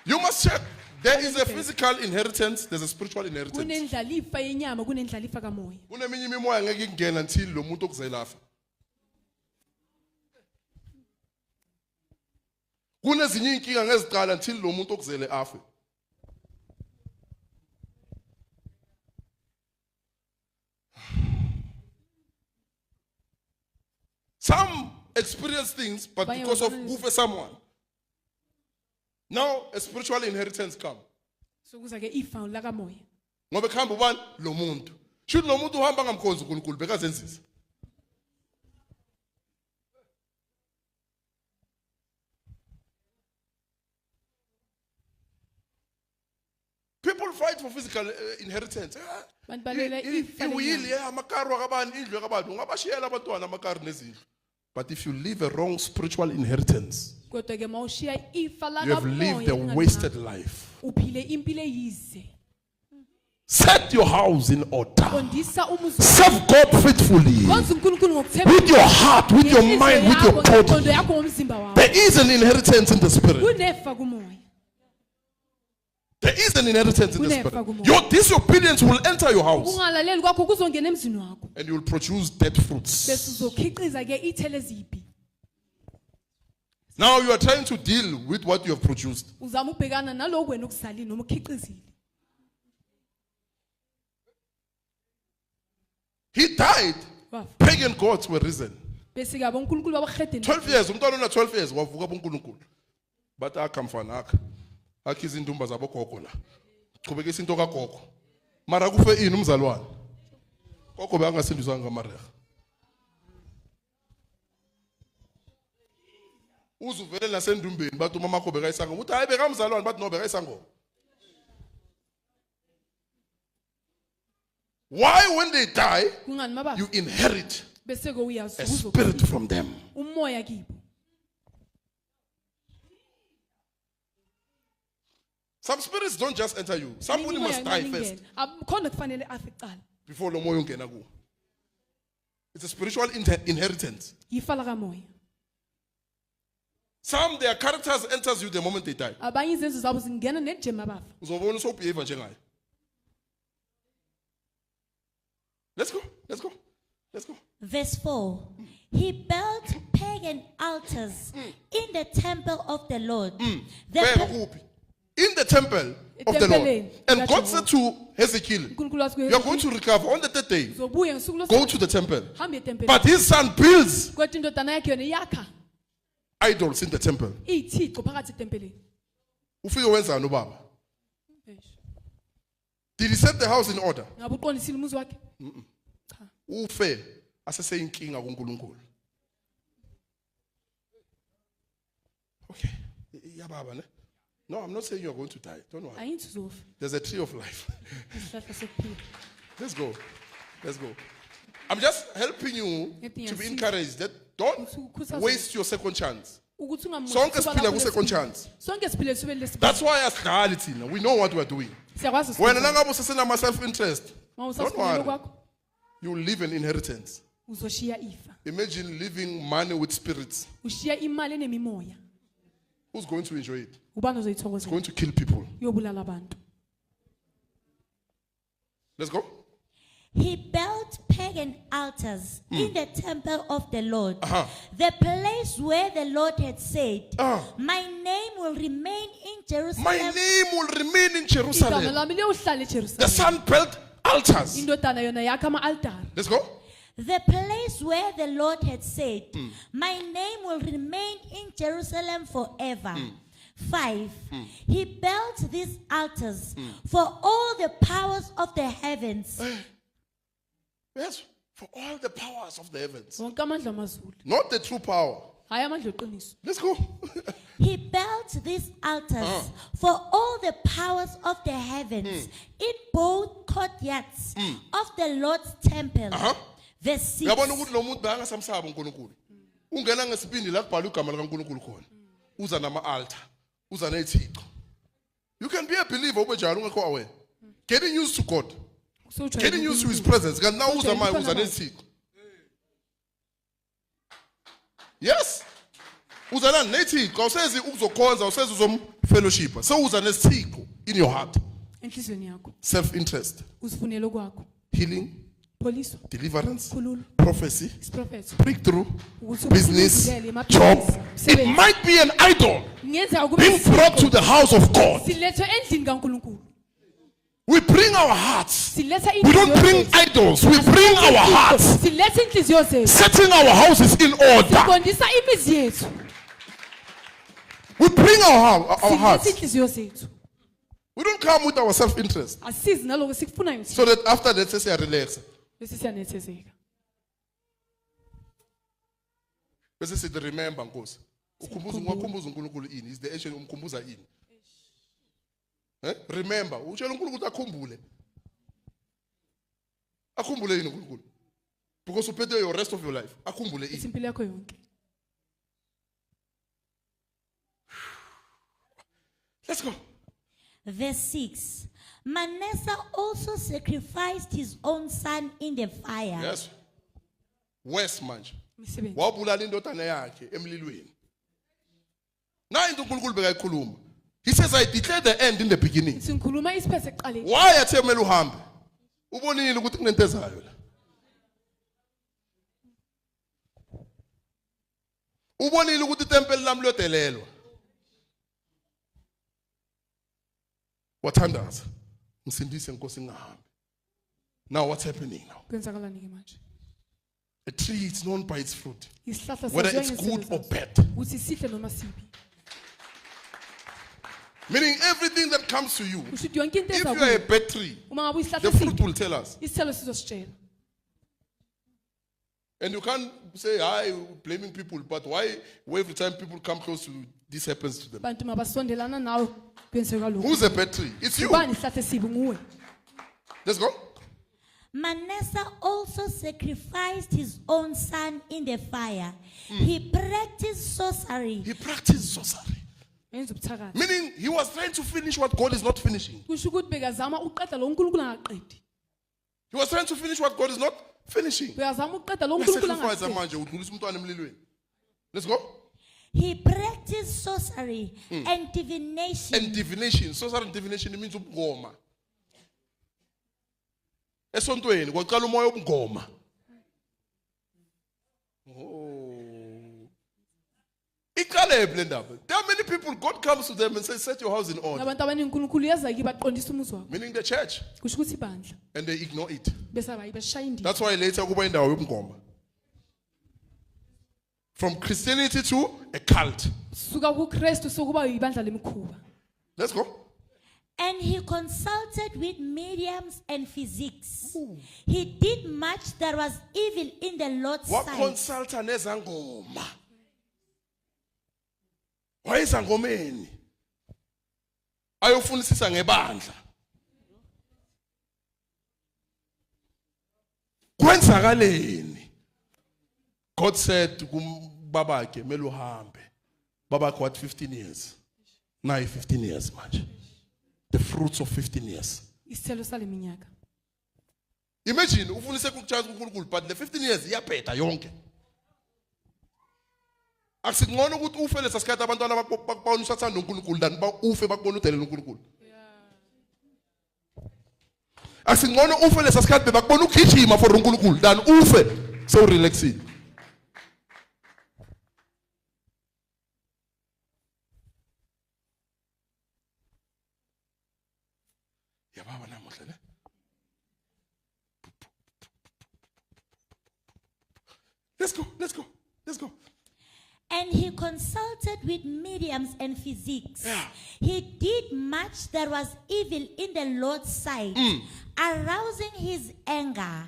You must check. There is a physical inheritance, there's a spiritual inheritance. Kunendlalifa yenyama, kunendlalifa kamoya. Kuneminye imimoya ngeke ingena until lo muntu okuzela afa. Kunezinye inkinga ngeziqala until lo muntu okuzele afa. Some experience things, but because of kufe someone. Now a spiritual inheritance come. So kuza ke ifa la kamoya. Ngoba khamba ubani lo muntu. Should lo muntu uhamba ngamkhonza uNkulunkulu bekazenzisa. People fight for physical inheritance. Iwili amakaro akabani indlu akabani ungabashiyela abantwana amakaro nezindlu. But if you live a wrong spiritual inheritance, you have lived a wasted life. Set your house in order. Serve God faithfully. With your heart, with your mind, with your body. There is an inheritance in the spirit. There is an inheritance in the spirit. Your disobedience will enter your house. And you will produce dead fruits. Now you are trying to deal with what you have produced. He died. Pagan gods were risen. 12 years. 12 years. But I come for an akiza indumba zabo gogo la qhubeka isinto kagogo mara kufe ini umzalwane gogo beyangasindiswa ngamareha uzuvele nasendumbeni bathi umama akho bekayisangoma uthi hayi bekamzalwane bathi no bekayisangoma. Why when they die you inherit a spirit from them. Some spirits don't just enter you. Somebody must die first before lo moya ungena kuwo. It's a spiritual inheritance. Some their characters enters you the moment they die. Uzobona usubehave njengaye. Let's go. Verse 4. He built pagan altars in the temple of the Lord. In the temple of the Lord. And God said to Hezekiel, you are going to recover on the third day. Go to the temple. But his son builds idols in the temple. Did he set the house in order? Ufe asese inkinga kuNkulunkulu. Okay. Yababa ne? No, I'm not saying you're going to die. Don't worry. There's a tree of life. Let's go. I'm just helping you to be encouraged that don't waste your second chance. Second chance. That's why as reality, we know what we're doing. When another self-interest, don't worry. You live an inheritance. Imagine living money with spirits. Who's going to enjoy it? It's going to kill people. Let's go. He built pagan altars in the temple of the Lord. The place where the Lord had said, my name will remain in Jerusalem. My name will remain in Jerusalem. The son built altars. Let's go. The place where the Lord had said, my name will remain in Jerusalem forever. 5. He built these altars for all the powers of the heavens. Yes, for all the powers of the heavens. Not the true power. Let's go. He built these altars for all the powers of the heavens in both courtyards of the Lord's temple. Verse 6. You can be a believer, getting used to God, getting used to His presence. Yes. fellowship. So uza nesithixo in your heart. enhlizweni yakho Self-interest. usifunele okwakho Healing, poliso deliverance, khululo prophecy, isiprofeto breakthrough, ukuthi business, ukhululekele job. emabhizinisi, It umsebenzi. might be an idol Kungenzeka kube being brought to isiko. the house of God. silethwe endlini kaNkulunkulu We bring our hearts. siletha We don't inhliziyo bring zethu. idols. We bring our hearts. siletha inhliziyo zethu Setting our houses in order. siqondisa imizi yethu We bring our siletha hearts. inhliziyo zethu We don't come with our self-interest. asizi naloko sikufunayo So that after that, say, relax. bese siyanethezeka Bese sithi remember Nkosi. Ukhumbuza uNkulunkulu ini? Is the action umkhumbuza ini? Remember, utshela uNkulunkulu ukuthi akhumbule. Akhumbule ini uNkulunkulu? Because uphethe your rest of your life. Akhumbule ini? isimpilo yakho yonke Let's go. Verse 6. Manasseh also sacrificed his own son in the fire. Yes. West manje. imisebenzi Wabulala indodana yakhe emlilweni. Na into uNkulunkulu bekayikhuluma. He says I declare the end in the beginning. singikhuluma isiphethe ekuqaleni Why athe kumele uhambe? Ubonile ukuthi kunento ezayo la. Ubonile ukuthi itempeli lami lodelelwa. Wathandaza. Ngisindise Nkosi ngihambe. Now what's happening now? kwenzakalani ke manje A tree is known by its fruit, isihlahla whether saziwa it's ngesithelo good or saso. bad. ukuthi sihle noma sibi Meaning everything that comes to you, kusho ukuthi yonke into if eza you are a kuwe, bad tree, uma ngabe the uyisihlahla fruit sibi will tell us. isithelo sizositshela And you can't say, hi, blaming people, but why every time people come close to you, this happens to them? bantu mabasondelana nawe kwenzeka lokho Who's a bad tree? It's you. ubani isihlahla esibi nguwe Let's go. Manasseh also sacrificed his own son in the fire. He practiced sorcery. He practiced sorcery. enza ubuthakathi Meaning he was trying to finish what God is not finishing. kusho ukuthi bekazama uqeda lo nkulunkulu angaqedi He was trying to finish what God is not finishing. bekazama uqeda lo nkulunkulu Sacrifice angaqedi manje udlulisa umntwana emlilweni. Let's go. He practiced sorcery and divination. And divination. Sorcery and divination, it means ubungoma. Esontweni kwaqala umoya obungoma. Oh. Iqale le ndaba. There are many people, God comes to them and says, set your house in order. abantu abaningi unkulunkulu yeza ki baqondisa umuzi wakho Meaning the church. kusho ukuthi ibandla And they ignore it. bese abayi beshaya indima That's why later kuba indawo yobungoma. From Christianity to a cult. suka kuKristu sokuba ibandla lemikhuba Let's go. And he consulted with mediums and physics. He did much that was evil in the Lord's What sight. consulta nezangoma? Wayezangomeni. Ayofunisisa ngebandla. Kwenzakaleni? God said kumbabakhe mele uhambe. Babakhe what 15 years. Now 15 years manje. The fruits of 15 years. isithelo sale minyaka Imagine ufunise ukuchaza uNkulunkulu but the 15 years iyaphetha yonke. Akusingcono ukuthi ufe lesasikhathi abantwana bakubona usathanda uNkulunkulu than ufe bakubona udelela uNkulunkulu. Akusingcono ufe lesasikhathi bakubona ugijima for uNkulunkulu than ufe so relaxing. Yababa namuhla ne? Let's go. And he consulted with mediums and physics. Yeah. He did much that was evil in the Lord's sight, arousing his anger.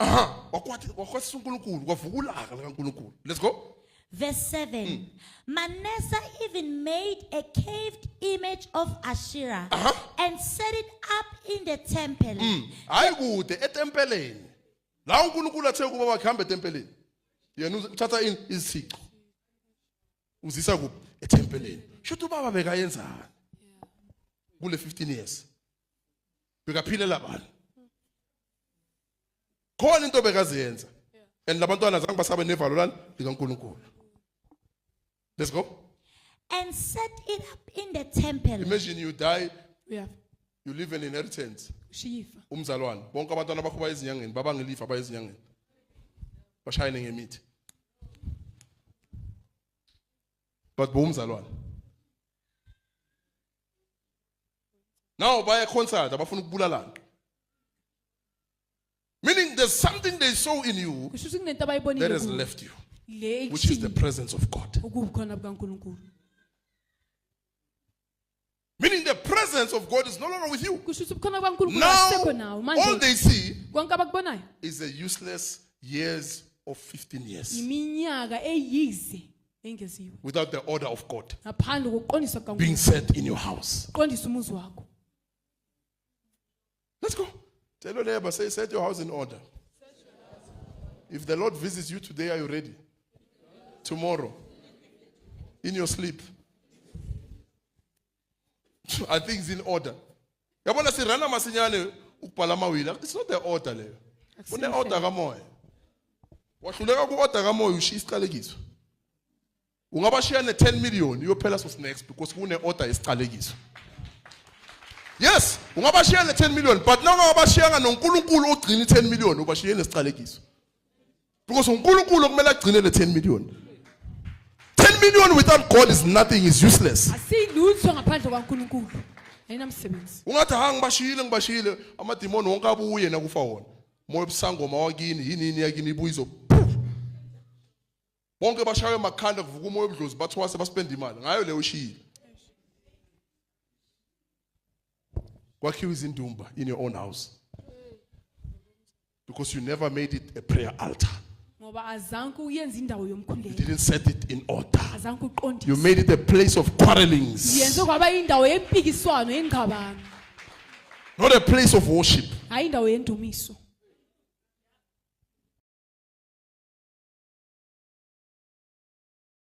Wakwatisa uNkulunkulu, kwavukulaga likaNkulunkulu. Let's go. Verse 7. Manasseh even made a caved image of Asherah and set it up in the temple. Hayi kude etempeleni. La uNkulunkulu athe kuba bakhambe etempeleni. Yena uthatha izithixo. Uzisa kuphi etempeleni. Shothi ubaba bekayenzani? Kule 15 years. Bekaphilela abantu. Khona into bekaziyenza. And labantwana zange basabe nevalo lani likaNkulunkulu. Let's go. and set it up in the temple. Imagine you die, Yeah. you leave an inheritance. Ushiyifa. Umzalwane. Bonke abantwana bakho bayezinyangeni, babangelifa bayezinyangeni. Bashayine ngemithi. But bomzalwane. Now buy a concert, abafuna ukubulalana. Meaning there's something they saw in you Kusho ukuthi kunento abayibonile that has kuwe. left you, Le which is the presence of God. ukukhona bukaNkulunkulu. Meaning the presence of God is no longer with you. Kusho ukuthi bukhona bukaNkulunkulu asekho Now, nawo all manje. they see Konke abakubonayo is the useless years of 15 years iminyaka eyize engeziwe. without the order of God Ngaphandle kokuqondiswa being kaNkulunkulu. set in your house. Qondisa umuzi wakho. Let's go. Tell your neighbor, say, set your house in order. If the Lord visits you today, are you ready? Tomorrow, in your sleep. Are things in order? Yabona sirana masinyane ukubhala amawili. It's not the order leyo. Une order kamoya. Wahluleka ku order kamoya ushiya isiqalekiso. Ungabashiya ne10 million uyophela so next because kune order yesiqalekiso. Yes, ungabashiya ne10 million but now ungabashiya noNkulunkulu ogcina i10 million ubashiya nesiqalekiso. Because uNkulunkulu kumele agcine le10 million. 10 million without God is nothing, is useless. Asilutho ngaphandle kaNkulunkulu. Ayinamsebenzi. Ungathi ngibashiyile amadimoni wonke abuye nakufa wona. Moya obusangoma wakini yini yakini ibuyizo. Bonke bashawe emakhanda kuvuka umoya obudlozi bathi wase baspend imali. Ngayo leyo ushiyile. Kwakhiwa izindumba in your own house. Because you never made it a prayer altar. Ngoba azange uyenze indawo You yomkhuleko. didn't set it in order. Azange uqondise. You made it a place of quarrelings, Yenze kwaba indawo yempikiswano yengxabano. not a place of worship. Hayi indawo yendumiso.